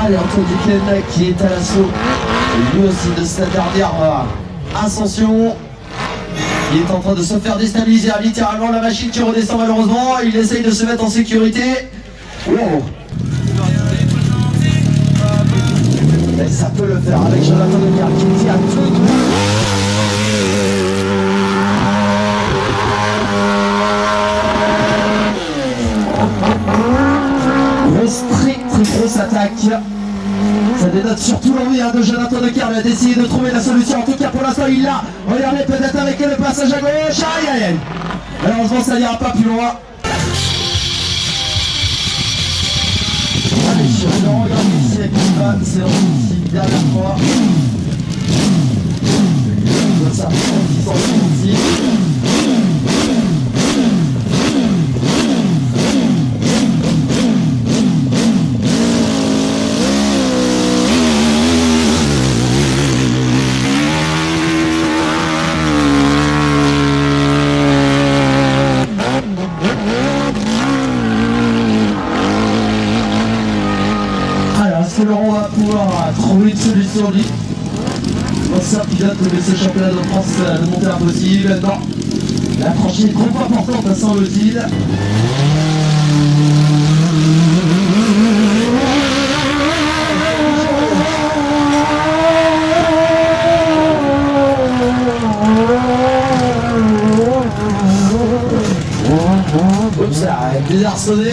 Allez, Antoine Duquesne qui est à l'assaut, lui aussi de cette dernière ascension. Il est en train de se faire déstabiliser, littéralement la machine qui redescend malheureusement. Il essaye de se mettre en sécurité. Wow. Et ça peut le faire avec Jonathan Leclerc qui tient tout. Très grosse attaque. Ça dénote surtout l'envie de Jonathan Leclerc. Il a décidé de trouver la solution. En tout cas pour l'instant il l'a. Regardez peut-être avec le passage à gauche. Aïe aïe aïe. Malheureusement ça n'ira pas plus loin. Allez, je regarde ici avec qui va. C'est une dernière fois. Ça, ils sont ici. Est-ce que Laurent va pouvoir trouver une solution lui? L'ancien pilote de ce championnat de France de monter impossible. Non, la tranchée est trop importante à semble-t-il. Oups, ça a désarçonné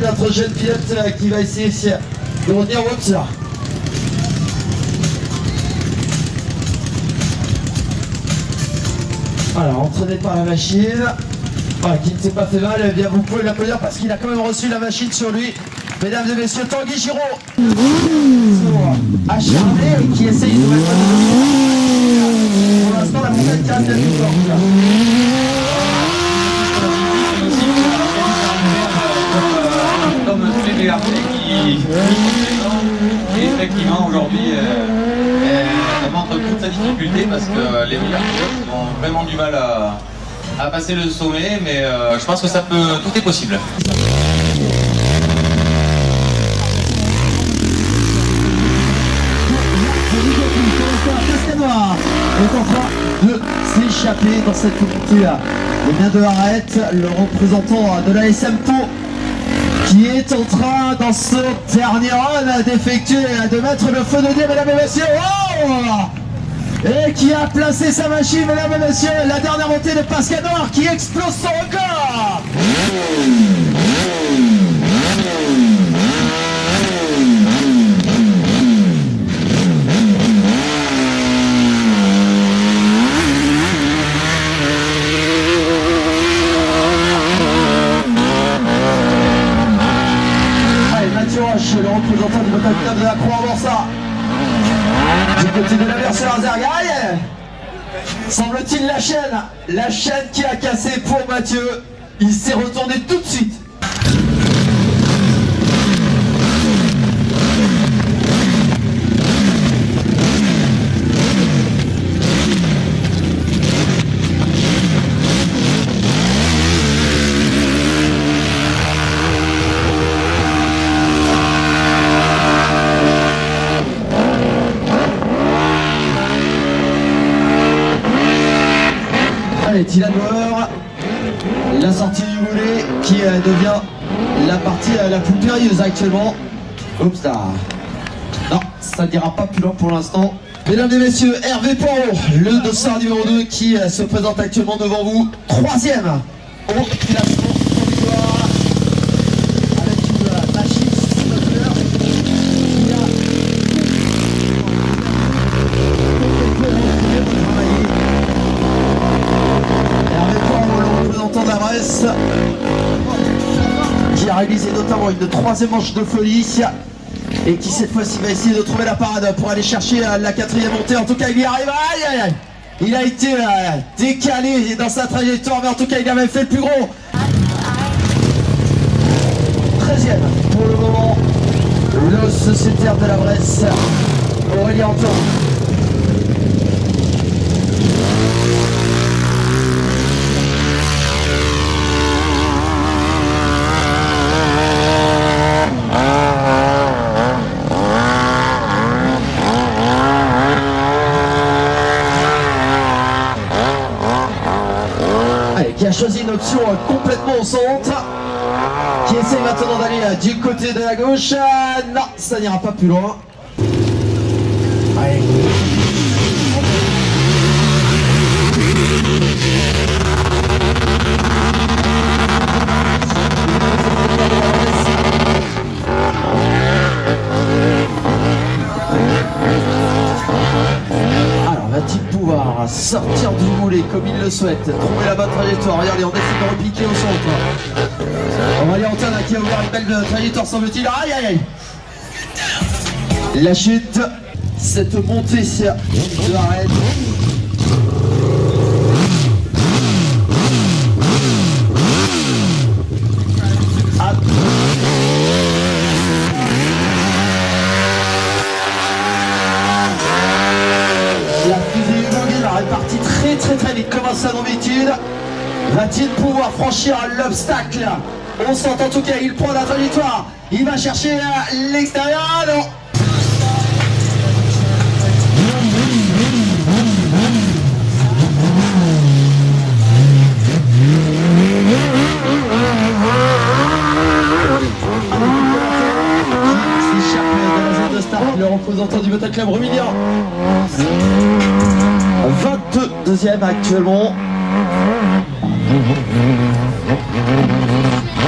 notre jeune pilote qui va essayer de retenir. Oups. Alors, entraîné par la machine, qui ne s'est pas fait mal, eh bien vous pouvez l'applaudir parce qu'il a quand même reçu la machine sur lui. Mesdames et messieurs, Tanguy Giraud, acharné, qui essaye de mettre pour l'instant la montagne qui reste la plus forte. Comme tous les BRT qui et effectivement aujourd'hui elle montre toute sa difficulté parce que les meilleurs pilotes ont vraiment du mal à passer le sommet, mais je pense que tout est possible. Est en train de s'échapper dans cette montée. Et bien de Arrête, le représentant de la SM Pau, qui est en train dans ce dernier run d'effectuer, de mettre le feu de Dieu, mesdames et messieurs. Oh, et qui a placé sa machine, mesdames et messieurs, la dernière montée de Pascal Noir qui explose son record. Le représentant du moteur de la Croix-en-Morsa du côté de la version Azergaï. Semble-t-il la chaîne qui a cassé pour Mathieu. Il s'est retourné tout de suite. Dylan Bauer, la sortie du volet qui devient la partie la plus périlleuse actuellement. Oups là. Non, ça n'ira pas plus loin pour l'instant. Mesdames et messieurs, Hervé Poirot, le dossard numéro 2 qui se présente actuellement devant vous. Troisième au classement provisoire avec une machine sous moteur qui a qui a réalisé notamment une troisième manche de folie et qui cette fois-ci va essayer de trouver la parade pour aller chercher la quatrième montée. En tout cas il y arrive. Aïe aïe aïe. Il a été décalé dans sa trajectoire, mais en tout cas il a même fait le plus gros. 13e pour le moment, le sociétaire de la Bresse, Aurélien Antoine. choisi une option complètement au centre. Qui essaye maintenant d'aller du côté de la gauche. Non, ça n'ira pas plus loin. Allez. Alors, va-t-il pouvoir sortir du boulet comme il le souhaite, trouver la bonne trajectoire? Regardez, on essaie de repiquer au centre. On va aller en tonne qui a ouvert une belle trajectoire, semble-t-il. Aïe aïe aïe. La chute, cette montée de l'arrêt. La fusée Hugonville est partie très vite comme un sa d'habitude. Va-t-il pouvoir franchir l'obstacle? On sent en tout cas, il prend la trajectoire. Il va chercher l'extérieur. Non. S'échappe dans la zone de start, le représentant du Motor Club Romilien. 22e actuellement.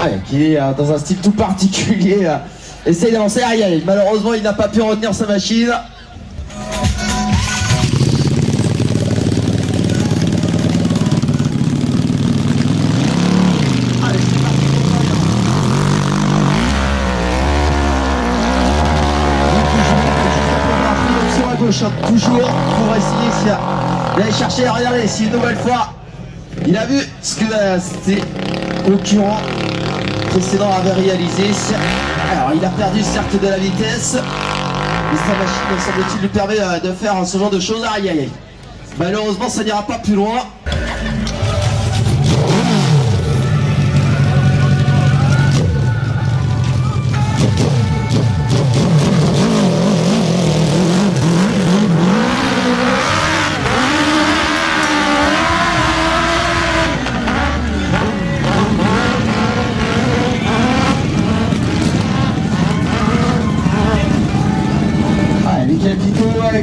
Ouais, qui est dans un style tout particulier. Essaye d'avancer. Aïe aïe, malheureusement il n'a pas pu retenir sa machine. Toujours pour essayer d'aller chercher, regardez, si une nouvelle fois il a vu ce que c'était concurrent précédent avait réalisé. Alors il a perdu certes de la vitesse, mais sa machine semble-t-il lui permet de faire ce genre de choses. Aïe aïe aïe. Malheureusement ça n'ira pas plus loin.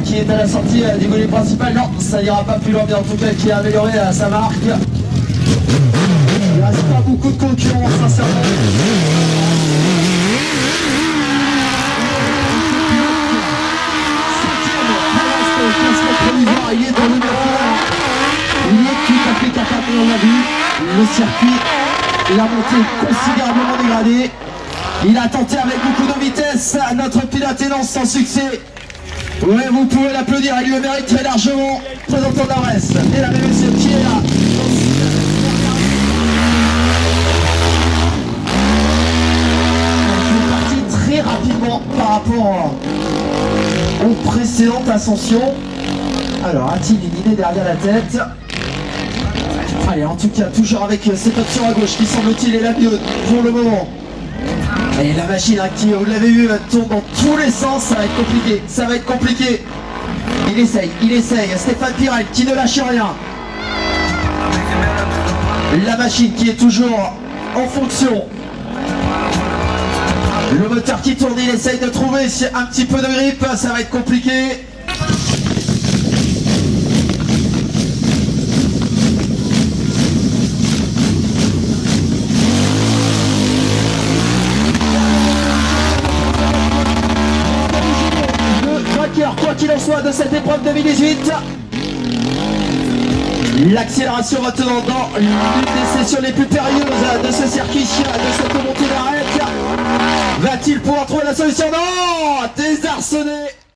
Qui est à la sortie du volet principal, non, ça n'ira pas plus loin, mais en tout cas qui a amélioré sa marque. Il ne reste pas beaucoup de concurrents, sincèrement. Il est dans le numéro. Il est tout à fait capable, on l'a vu. Le circuit, la montée est considérablement dégradée. Il a tenté avec beaucoup de vitesse notre pilote et non sans succès. Oui, vous pouvez l'applaudir, il le mérite très largement. Présentant de la Bresse, mesdames et messieurs, qui est là? Il est parti très rapidement par rapport aux précédentes ascensions. Alors, a-t-il une idée derrière la tête? Allez, en tout cas, toujours avec cette option à gauche qui semble-t-il est la mieux pour le moment. Et la machine qui, vous l'avez vu, tourne dans tous les sens, ça va être compliqué, ça va être compliqué. Il essaye, Stéphane Pirel qui ne lâche rien. La machine qui est toujours en fonction. Le moteur qui tourne, il essaye de trouver un petit peu de grippe, ça va être compliqué. Quoi qu'il en soit de cette épreuve 2018, l'accélération maintenant dans l'une des sessions les plus périlleuses de ce circuit, de cette montée d'arrêt. Va-t-il pouvoir trouver la solution? Non, désarçonné.